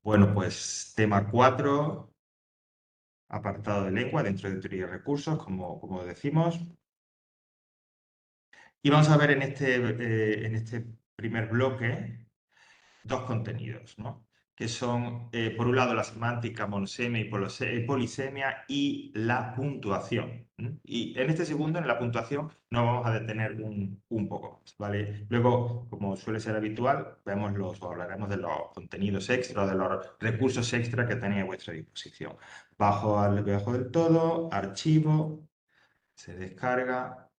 Bueno, pues tema 4, apartado de lengua dentro de teoría y recursos, como decimos. Y vamos a ver en este primer bloque dos contenidos, ¿no? Que son, por un lado, la semántica, monosemia y polisemia y la puntuación. Y en este segundo, en la puntuación, nos vamos a detener un poco más, ¿vale? Luego, como suele ser habitual, o hablaremos de los contenidos extra, de los recursos extra que tenéis a vuestra disposición. Bajo del todo, archivo, se descarga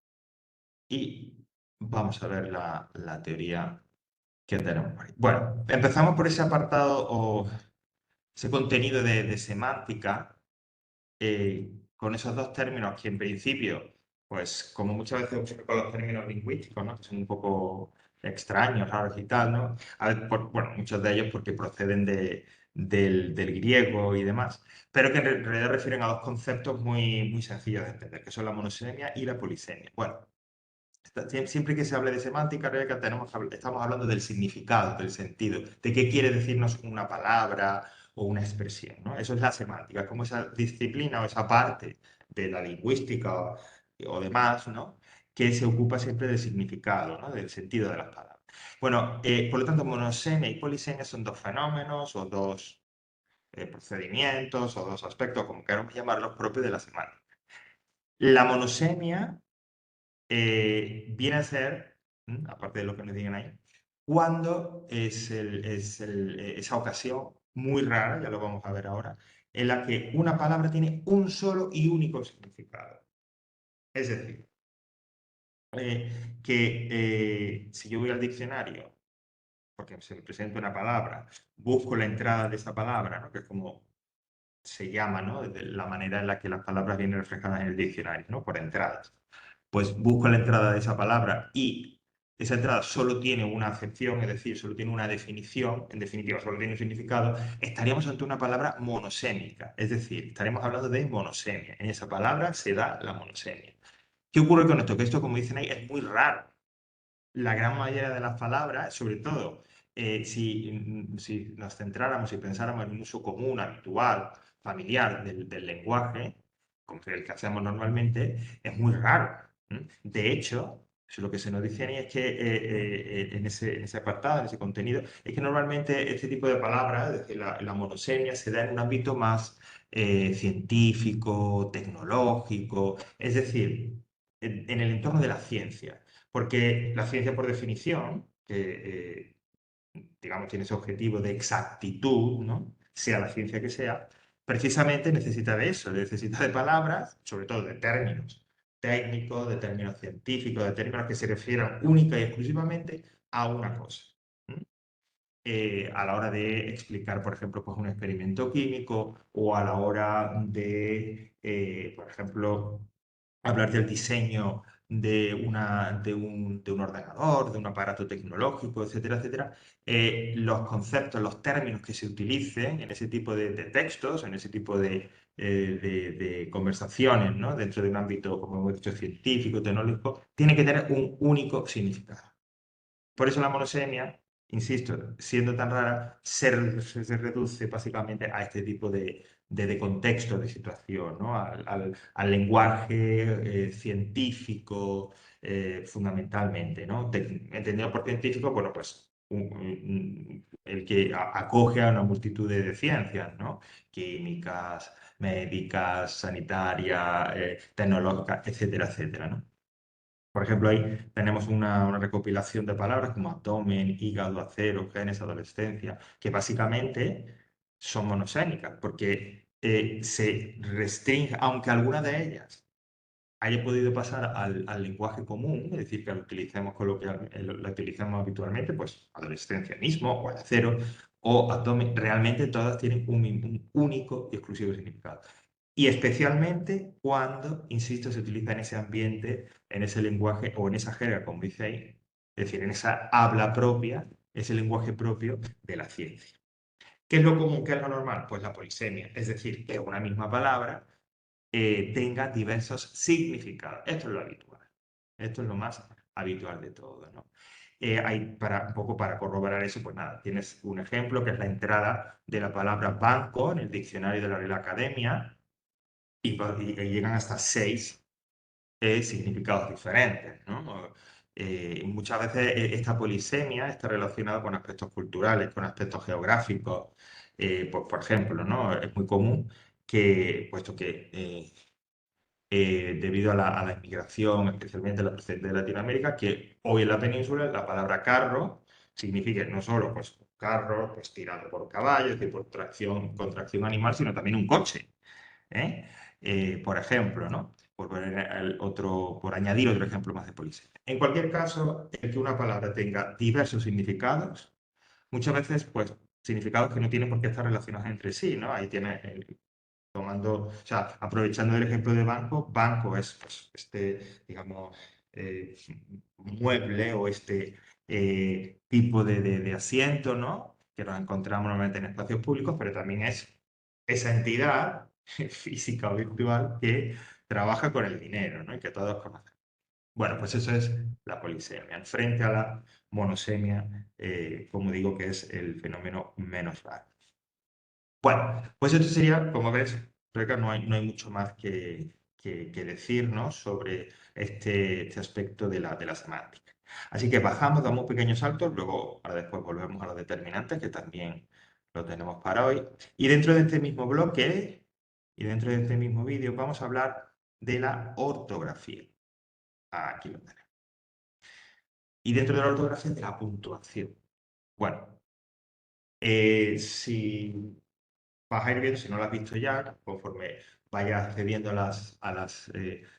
y vamos a ver la teoría que tenemos por ahí. Bueno, empezamos por ese apartado o ese contenido de semántica, con esos dos términos que en principio, pues como muchas veces ocurre con los términos lingüísticos, ¿no? Que son un poco extraños, raros y tal, ¿no? Bueno, muchos de ellos porque proceden del griego y demás, pero que en realidad refieren a dos conceptos muy sencillos de entender, que son la monosemia y la polisemia. Bueno, siempre que se hable de semántica, Rebeca, estamos hablando del significado, del sentido, de qué quiere decirnos una palabra o una expresión, ¿no? Eso es la semántica, como esa disciplina o esa parte de la lingüística o demás, ¿no? Que se ocupa siempre del significado, ¿no? Del sentido de las palabras. Bueno, por lo tanto, monosemia y polisemia son dos fenómenos o dos procedimientos o dos aspectos, como queramos llamarlos, propios de la semántica. La monosemia viene a ser, aparte de lo que nos digan ahí, cuando esa ocasión muy rara, ya lo vamos a ver ahora, en la que una palabra tiene un solo y único significado. Es decir, si yo voy al diccionario, porque se me presenta una palabra, busco la entrada de esa palabra, ¿no? Que es como se llama, ¿no? De la manera en la que las palabras vienen reflejadas en el diccionario, ¿no? Por entradas. Pues busco la entrada de esa palabra y esa entrada solo tiene una acepción, es decir, solo tiene una definición, en definitiva, solo tiene un significado, estaríamos ante una palabra monosémica, es decir, estaremos hablando de monosemia. En esa palabra se da la monosemia. ¿Qué ocurre con esto? Que esto, como dicen ahí, es muy raro. La gran mayoría de las palabras, sobre todo si nos centráramos y pensáramos en un uso común, habitual, familiar del lenguaje, como el que hacemos normalmente, es muy raro. De hecho, lo que se nos dice ahí es que en ese apartado, en ese contenido, es que normalmente este tipo de palabras, es decir, la monosemia, se da en un ámbito más científico, tecnológico, es decir, en el entorno de la ciencia. Porque la ciencia, por definición, que digamos tiene ese objetivo de exactitud, ¿no? Sea la ciencia que sea, precisamente necesita de eso, necesita de palabras, sobre todo de términos técnicos, de términos científicos, de términos que se refieran única y exclusivamente a una cosa. ¿Mm? A la hora de explicar, por ejemplo, pues un experimento químico o a la hora de, por ejemplo, hablar del diseño de un ordenador, de un aparato tecnológico, etcétera, etcétera, los conceptos, los términos que se utilicen en ese tipo de textos, en ese tipo de conversaciones, ¿no? Dentro de un ámbito, como hemos dicho, científico, tecnológico, tiene que tener un único significado. Por eso la monosemia, insisto, siendo tan rara, se reduce básicamente a este tipo de contexto, de situación, ¿no? Al lenguaje científico, fundamentalmente, ¿no? Entendido por científico, bueno, pues el que acoge a una multitud de ciencias, ¿no? Químicas, médicas, sanitarias, tecnológicas, etcétera, etcétera, ¿no? Por ejemplo, ahí tenemos una recopilación de palabras como abdomen, hígado, acero, genes, adolescencia, que básicamente son monosémicas, porque se restringe, aunque alguna de ellas haya podido pasar al lenguaje común, es decir, que lo utilicemos lo utilicemos habitualmente, pues adolescencia mismo, o el acero, o abdomen, realmente todas tienen un único y exclusivo significado. Y especialmente cuando, insisto, se utiliza en ese ambiente, en ese lenguaje o en esa jerga, como dice ahí, es decir, en esa habla propia, ese lenguaje propio de la ciencia. ¿Qué es lo común? ¿Qué es lo normal? Pues la polisemia, es decir, que una misma palabra tenga diversos significados. Esto es lo habitual. Esto es lo más habitual de todo, ¿no? un poco para corroborar eso, pues nada, tienes un ejemplo que es la entrada de la palabra banco en el diccionario de la Real Academia y llegan hasta 6 significados diferentes, ¿no? Muchas veces esta polisemia está relacionada con aspectos culturales, con aspectos geográficos. Pues, por ejemplo, ¿no? Es muy común que, puesto que debido a la inmigración, especialmente la procedente de Latinoamérica, que hoy en la península la palabra carro significa no solo pues, carro pues, tirado por caballo, es decir, por con tracción animal, sino también un coche. ¿Eh? Por ejemplo, ¿no? Por añadir otro ejemplo más de polisemia. En cualquier caso, el que una palabra tenga diversos significados, muchas veces, pues, significados que no tienen por qué estar relacionados entre sí, ¿no? Ahí tiene, o sea, aprovechando el ejemplo de banco, banco es, pues, digamos, eh, mueble o tipo de asiento, ¿no? Que nos encontramos normalmente en espacios públicos, pero también es esa entidad física o virtual que trabaja con el dinero, ¿no? Y que todos conocemos. Bueno, pues eso es la polisemia. Frente a la monosemia, como digo, que es el fenómeno menos raro. Bueno, pues esto sería, como ves, Rebeca, no hay mucho más que decirnos sobre este aspecto de la semántica. Así que bajamos, damos un pequeño salto, luego ahora después volvemos a los determinantes, que también lo tenemos para hoy. Y dentro de este mismo bloque, y dentro de este mismo vídeo, vamos a hablar de la ortografía. Aquí lo tenemos. Y dentro de la ortografía, de la puntuación. Bueno, si vas a ir viendo, si no lo has visto ya, conforme vayas accediendo a las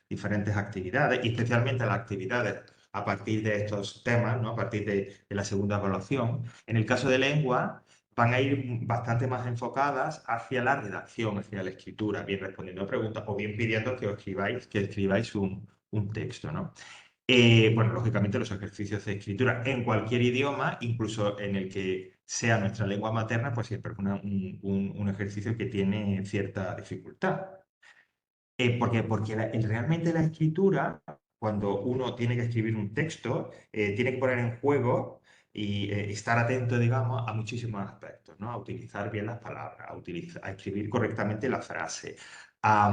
diferentes actividades, y especialmente a las actividades a partir de estos temas, ¿no? A partir de la segunda evaluación. En el caso de lengua, van a ir bastante más enfocadas hacia la redacción, hacia la escritura, bien respondiendo a preguntas o bien pidiendo que escribáis un texto, ¿no? Bueno, lógicamente los ejercicios de escritura en cualquier idioma, incluso en el que sea nuestra lengua materna, pues siempre es un ejercicio que tiene cierta dificultad. Porque realmente la escritura, cuando uno tiene que escribir un texto, tiene que poner en juego y estar atento, digamos, a muchísimos aspectos, ¿no? A utilizar bien las palabras, a escribir correctamente la frase, a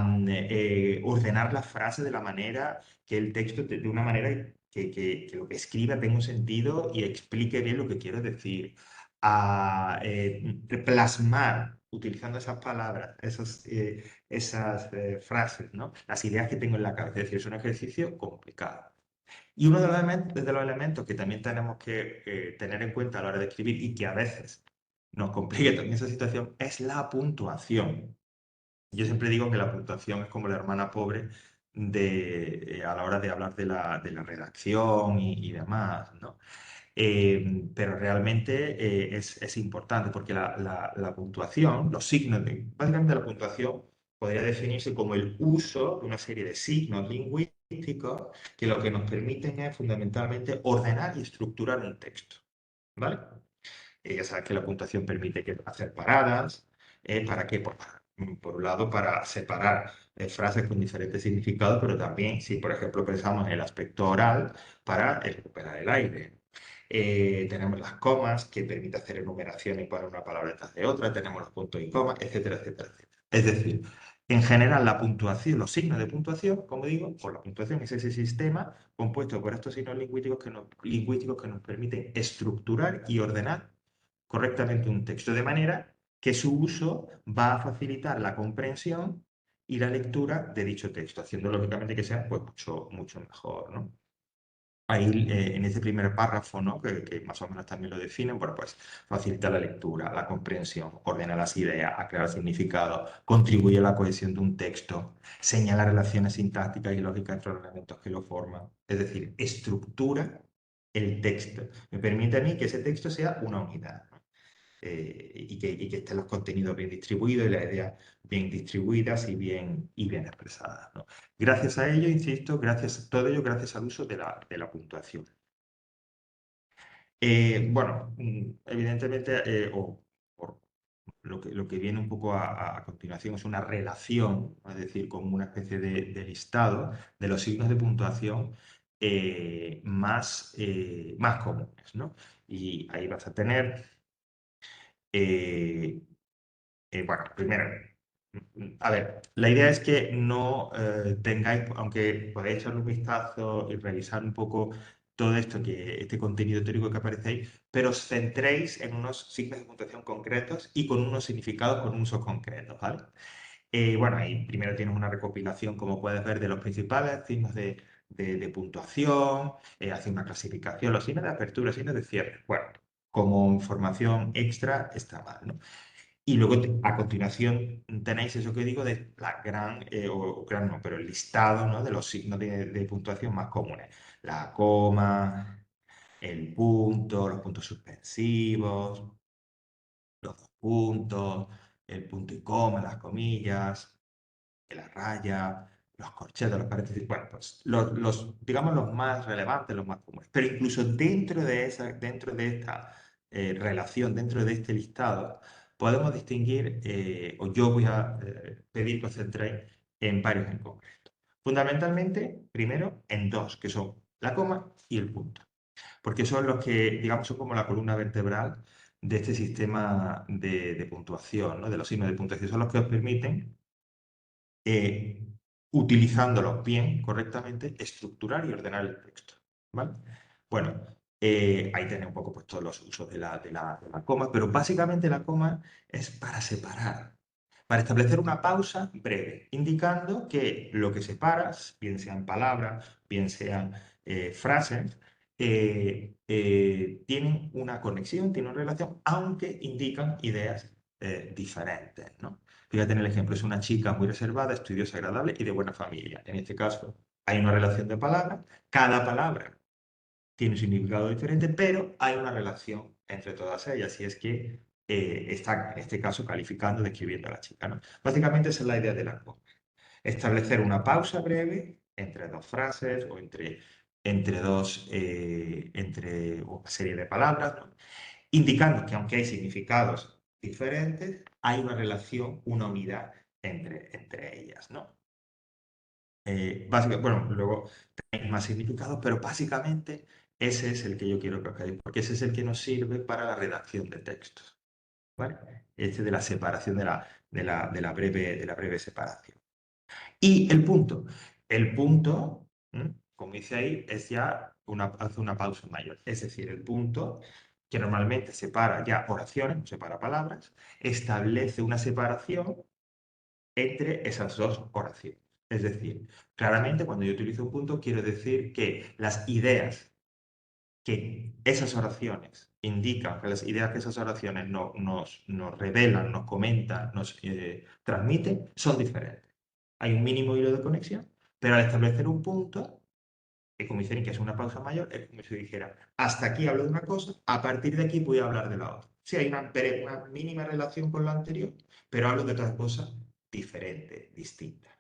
ordenar la frase de la manera que el texto, de una manera que lo que escriba tenga un sentido y explique bien lo que quiero decir, a plasmar, utilizando esas palabras, esas frases, ¿no? Las ideas que tengo en la cabeza. Es decir, es un ejercicio complicado. Y uno de los elementos que también tenemos que tener en cuenta a la hora de escribir y que a veces nos complica también esa situación es la puntuación. Yo siempre digo que la puntuación es como la hermana pobre a la hora de hablar de la redacción y demás, ¿no? Pero realmente es importante porque la puntuación, los signos, básicamente la puntuación podría definirse como el uso de una serie de signos lingüísticos que lo que nos permiten es fundamentalmente ordenar y estructurar un texto, ¿vale? Ya sabes que la puntuación permite hacer paradas. ¿Para qué? Por un lado, para separar frases con diferentes significados, pero también, si por ejemplo pensamos en el aspecto oral, para recuperar el aire. Tenemos las comas, que permite hacer enumeración y poner una palabra detrás de otra. Tenemos los puntos y comas, etcétera, etcétera, etcétera. Es decir, en general, la puntuación, los signos de puntuación, como digo, por la puntuación es ese sistema compuesto por estos signos lingüísticos que nos permiten estructurar y ordenar correctamente un texto, de manera que su uso va a facilitar la comprensión y la lectura de dicho texto, haciendo lógicamente que sea pues, mucho, mucho mejor, ¿no? Ahí, en ese primer párrafo, ¿no? que más o menos también lo definen, bueno, pues facilita la lectura, la comprensión, ordena las ideas, aclara el significado, contribuye a la cohesión de un texto, señala relaciones sintácticas y lógicas entre los elementos que lo forman, es decir, estructura el texto. Me permite a mí que ese texto sea una unidad, ¿no? Y que estén los contenidos bien distribuidos y las ideas bien distribuidas y bien expresadas, ¿no? Gracias a ello, insisto, todo ello gracias al uso de la puntuación. Bueno, evidentemente, o por lo que viene un poco a continuación es una relación, es decir, como una especie de listado de los signos de puntuación más comunes, ¿no? Y ahí vas a tener, eh, bueno, primero, a ver, la idea es que no tengáis, aunque podéis echarle un vistazo y revisar un poco todo esto, este contenido teórico que aparece ahí, pero os centréis en unos signos de puntuación concretos y con unos significados con usos concretos, ¿vale? Bueno, ahí primero tienes una recopilación, como puedes ver, de los principales signos de puntuación, hace una clasificación, los signos de apertura, signos de cierre. Bueno, como información extra está mal, ¿no? Y luego a continuación tenéis eso que digo de la gran, o gran no, pero el listado, ¿no? De los signos de puntuación más comunes. La coma, el punto, los puntos suspensivos, los dos puntos, el punto y coma, las comillas, la raya, los corchetes, los paréntesis, bueno, pues digamos los más relevantes, los más comunes. Pero incluso dentro de esta relación, dentro de este listado, podemos distinguir, o yo voy a pedir que os centréis en varios en concreto. Fundamentalmente, primero, en dos, que son la coma y el punto. Porque son los que, digamos, son como la columna vertebral de este sistema de puntuación, ¿no? De los signos de puntuación. Son los que os permiten eh, utilizándolos bien, correctamente, estructurar y ordenar el texto. ¿Vale? Bueno, ahí tenéis un poco pues, todos los usos de la coma, pero básicamente la coma es para separar, para establecer una pausa breve, indicando que lo que separas, bien sean palabras, bien sean frases, tienen una conexión, tienen una relación, aunque indican ideas diferentes, ¿no? Fíjate en el ejemplo, es una chica muy reservada, estudiosa, agradable y de buena familia. En este caso, hay una relación de palabras, cada palabra tiene un significado diferente, pero hay una relación entre todas ellas, y es que está, en este caso, calificando, describiendo a la chica, ¿no? Básicamente esa es la idea de la coma. Establecer una pausa breve entre dos frases o entre una serie de palabras, ¿no? Indicando que aunque hay significados diferentes, hay una relación, una unidad entre ellas, ¿no? Bueno, luego tenéis más significados, pero básicamente ese es el que yo quiero que os quedéis, porque ese es el que nos sirve para la redacción de textos, ¿vale? Este de la separación de la breve separación. Y el punto. El punto, como dice ahí, es ya hace una pausa mayor. Es decir, el punto, que normalmente separa ya oraciones, no separa palabras, establece una separación entre esas dos oraciones. Es decir, claramente cuando yo utilizo un punto quiero decir que las ideas que esas oraciones indican, que las ideas que esas oraciones nos revelan, nos comentan, nos transmiten, son diferentes. Hay un mínimo hilo de conexión, pero al establecer un punto, que como dicen que es una pausa mayor, es como si dijera, hasta aquí hablo de una cosa, a partir de aquí voy a hablar de la otra. Sí, hay una mínima relación con la anterior, pero hablo de otras cosas diferentes, distintas.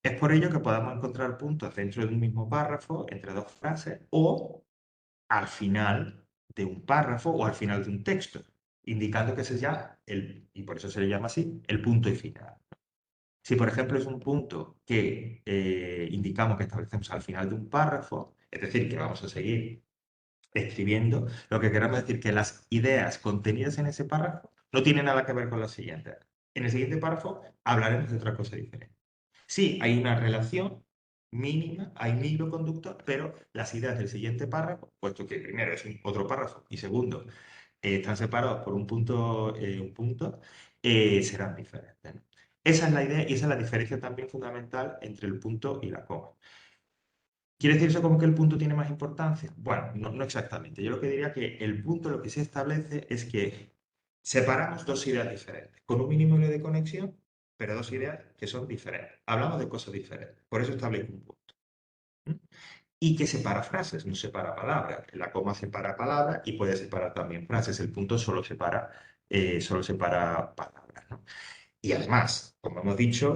Es por ello que podemos encontrar puntos dentro de un mismo párrafo, entre dos frases, o al final de un párrafo o al final de un texto, indicando que ese es ya y por eso se le llama así, el punto y final. Si, por ejemplo, es un punto que indicamos que establecemos al final de un párrafo, es decir, que vamos a seguir escribiendo, lo que queremos decir que las ideas contenidas en ese párrafo no tienen nada que ver con las siguientes. En el siguiente párrafo hablaremos de otra cosa diferente. Sí, hay una relación mínima, hay un hilo conductor, pero las ideas del siguiente párrafo, puesto que primero es otro párrafo y segundo están separados por un punto, serán diferentes, ¿no? Esa es la idea y esa es la diferencia también fundamental entre el punto y la coma. ¿Quiere decir eso como que el punto tiene más importancia? Bueno, no exactamente. Yo lo que diría que el punto lo que se establece es que separamos dos ideas diferentes, con un mínimo de conexión, pero dos ideas que son diferentes. Hablamos de cosas diferentes. Por eso establezco un punto. ¿Mm? Y que separa frases, no separa palabras. La coma separa palabras y puede separar también frases. El punto solo separa palabras, ¿no? Y además, como hemos dicho,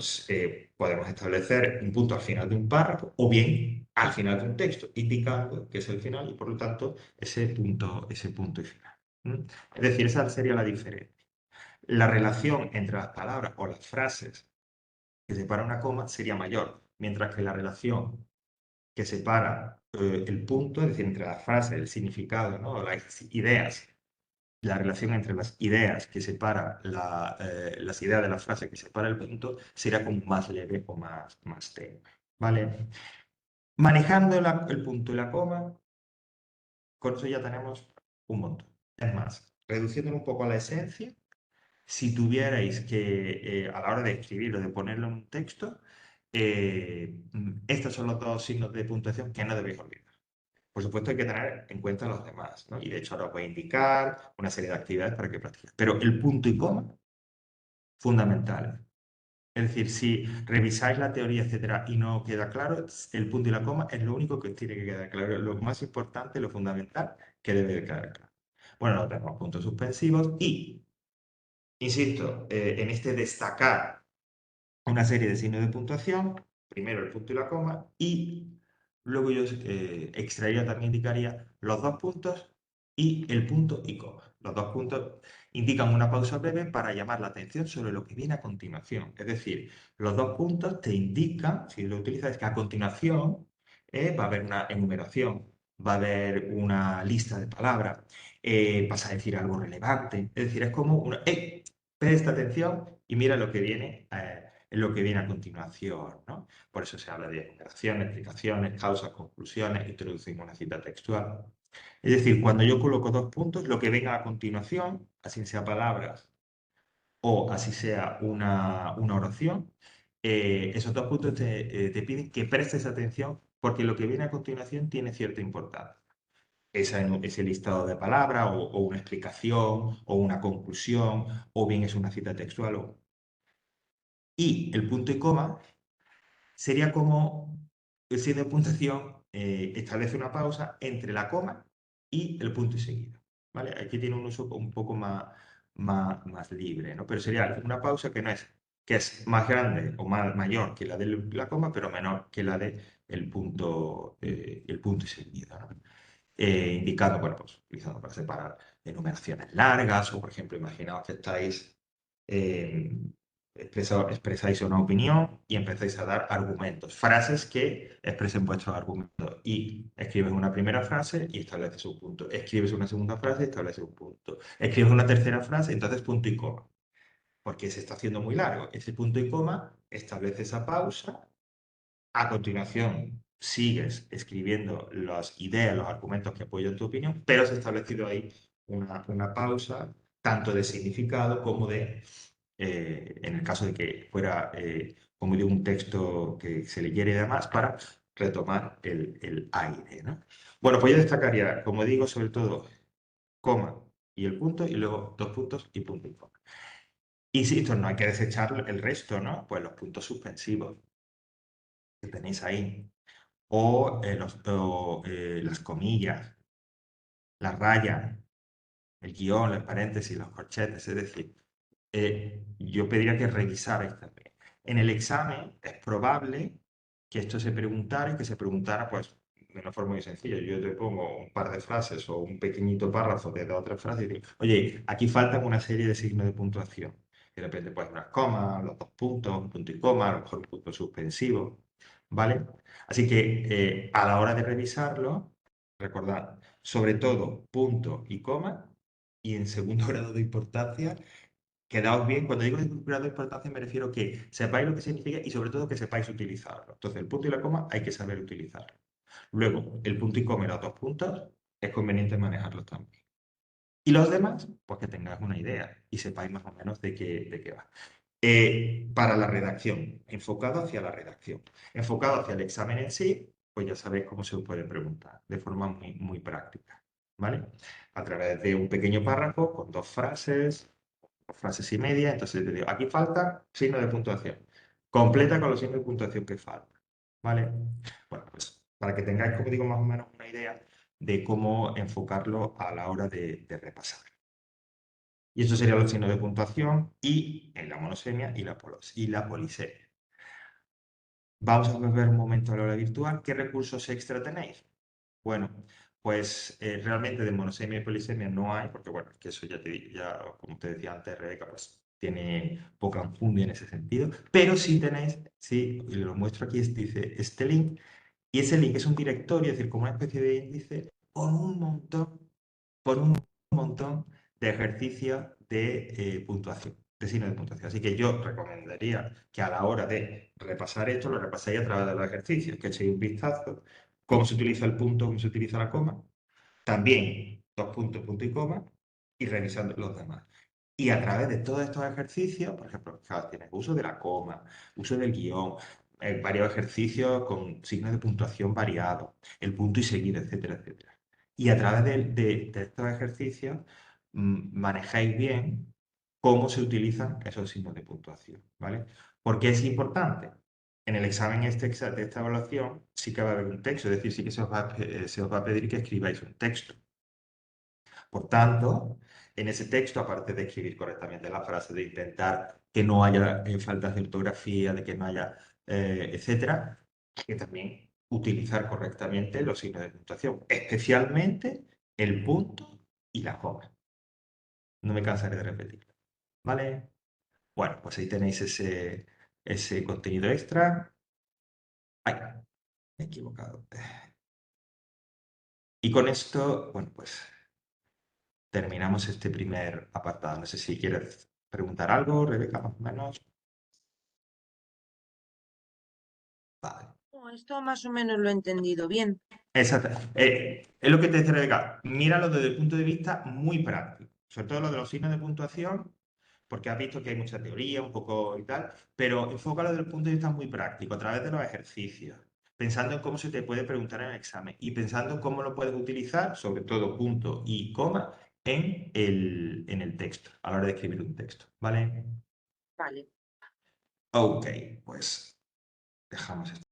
podemos establecer un punto al final de un párrafo o bien al final de un texto, indicando que es el final y por lo tanto ese punto y final. ¿Mm? Es decir, esa sería la diferencia. La relación entre las palabras o las frases que separa una coma sería mayor, mientras que la relación que separa el punto, es decir, entre la frase, el significado, ¿no? Las ideas, la relación entre las ideas que separa las ideas de la frase que separa el punto, será como más leve o más tenue, ¿vale? Manejando el punto y la coma, con eso ya tenemos un montón. Es más, reduciéndolo un poco a la esencia, si tuvierais que, a la hora de escribirlo, de ponerlo en un texto, estos son los dos signos de puntuación que no debéis olvidar. Por supuesto, hay que tener en cuenta los demás, ¿no? Y de hecho, ahora os voy a indicar una serie de actividades para que practiquéis. Pero el punto y coma, fundamental. Es decir, si revisáis la teoría, etcétera, y no queda claro, el punto y la coma es lo único que os tiene que quedar claro. Lo más importante, lo fundamental que debe de quedar claro. Bueno, no tenemos puntos suspensivos y, insisto, en este destacar una serie de signos de puntuación, primero el punto y la coma, y luego yo extraería, también indicaría los dos puntos y el punto y coma. Los dos puntos indican una pausa breve para llamar la atención sobre lo que viene a continuación. Es decir, los dos puntos te indican, si lo utilizas, es que a continuación va a haber una enumeración, va a haber una lista de palabras, vas a decir algo relevante. Es decir, es como una... presta atención y mira lo que viene. En lo que viene a continuación, ¿no? Por eso se habla de enumeración, explicaciones, causas, conclusiones, introducimos una cita textual. Es decir, cuando yo coloco dos puntos, lo que venga a continuación, así sea palabras o así sea una oración, esos dos puntos te piden que prestes atención porque lo que viene a continuación tiene cierta importancia. Ese listado de palabras o una explicación o una conclusión o bien es una cita textual. Y el punto y coma sería como el signo de puntuación establece una pausa entre la coma y el punto y seguido. ¿Vale? Aquí tiene un uso un poco más libre, ¿no? Pero sería una pausa que es más grande o mayor que la de la coma, pero menor que la de el punto y seguido, ¿no? Indicando, bueno, pues utilizando para separar enumeraciones largas o, por ejemplo, imaginaos que estáis eh, expresáis una opinión y empezáis a dar argumentos, frases que expresen vuestros argumentos. Y escribes una primera frase y estableces un punto. Escribes una segunda frase y estableces un punto. Escribes una tercera frase, entonces punto y coma. Porque se está haciendo muy largo. Ese punto y coma establece esa pausa. A continuación, sigues escribiendo las ideas, los argumentos que apoyan tu opinión, pero se ha establecido ahí una pausa, tanto de significado como en el caso de que fuera, como digo, un texto que se leyera y demás, para retomar el aire, ¿no? Bueno, pues yo destacaría, como digo, sobre todo, coma y el punto, y luego dos puntos y punto y coma. Insisto, no hay que desechar el resto, ¿no? Pues los puntos suspensivos que tenéis ahí, o las comillas, las rayas, el guión, los paréntesis, los corchetes, es decir, yo pediría que revisarais también. En el examen es probable que esto se preguntara y que se preguntara pues de una forma muy sencilla. Yo te pongo un par de frases o un pequeñito párrafo de dos o tres frases y digo, oye, aquí faltan una serie de signos de puntuación. Y de repente pues unas comas, los dos puntos, un punto y coma, a lo mejor un punto suspensivo, ¿vale? Así que a la hora de revisarlo, recordad, sobre todo punto y coma, y en segundo grado de importancia, quedaos bien. Cuando digo de grado de importancia me refiero que sepáis lo que significa y sobre todo que sepáis utilizarlo. Entonces, el punto y la coma hay que saber utilizarlo. Luego, el punto y coma y los dos puntos es conveniente manejarlos también. Y los demás, pues que tengáis una idea y sepáis más o menos de qué va. Para la redacción, enfocado hacia la redacción. Enfocado hacia el examen en sí, pues ya sabéis cómo se os puede preguntar, de forma muy práctica, ¿vale? A través de un pequeño párrafo con dos frases y media, entonces te digo, aquí falta signo de puntuación. Completa con los signos de puntuación que faltan, ¿vale? Bueno, pues para que tengáis, como digo, más o menos una idea de cómo enfocarlo a la hora de repasar. Y eso serían los signos de puntuación y en la monosemia y la polisemia. Vamos a ver un momento a la hora virtual. ¿Qué recursos extra tenéis? Bueno, pues realmente de monosemia y polisemia no hay, porque bueno, que eso ya, como te decía antes, Rebeca, pues tiene poca enjundia en ese sentido, pero sí tenéis, sí, y lo muestro aquí, dice este link, Y ese link es un directorio, es decir, como una especie de índice con un montón de ejercicios de puntuación, de signos de puntuación. Así que yo recomendaría que a la hora de repasar esto, lo repaséis a través de los ejercicios, que echéis un vistazo, cómo se utiliza el punto, cómo se utiliza la coma, también dos puntos, punto y coma, y revisando los demás. Y a través de todos estos ejercicios, por ejemplo, claro, tienes uso de la coma, uso del guión, varios ejercicios con signos de puntuación variados, el punto y seguido, etcétera, etcétera. Y a través de estos ejercicios manejáis bien cómo se utilizan esos signos de puntuación, ¿vale? Porque es importante. En el examen de esta evaluación sí que va a haber un texto, es decir, sí que se os va a pedir que escribáis un texto. Por tanto, en ese texto, aparte de escribir correctamente la frase, de intentar que no haya faltas de ortografía, de que no haya, etcétera, que también utilizar correctamente los signos de puntuación, especialmente el punto y la coma. No me cansaré de repetirlo. ¿Vale? Bueno, pues ahí tenéis ese contenido extra. Ay, me he equivocado. Y con esto, bueno, pues terminamos este primer apartado. No sé si quieres preguntar algo, Rebeca, más o menos. Vale. No, esto más o menos lo he entendido bien. Exacto. Es lo que te decía Rebeca. Míralo desde el punto de vista muy práctico. Sobre todo lo de los signos de puntuación, porque has visto que hay mucha teoría, un poco y tal, pero enfócalo desde el punto de vista muy práctico, a través de los ejercicios, pensando en cómo se te puede preguntar en el examen y pensando en cómo lo puedes utilizar, sobre todo punto y coma, en el texto, a la hora de escribir un texto. ¿Vale? Vale. Ok, pues dejamos esto.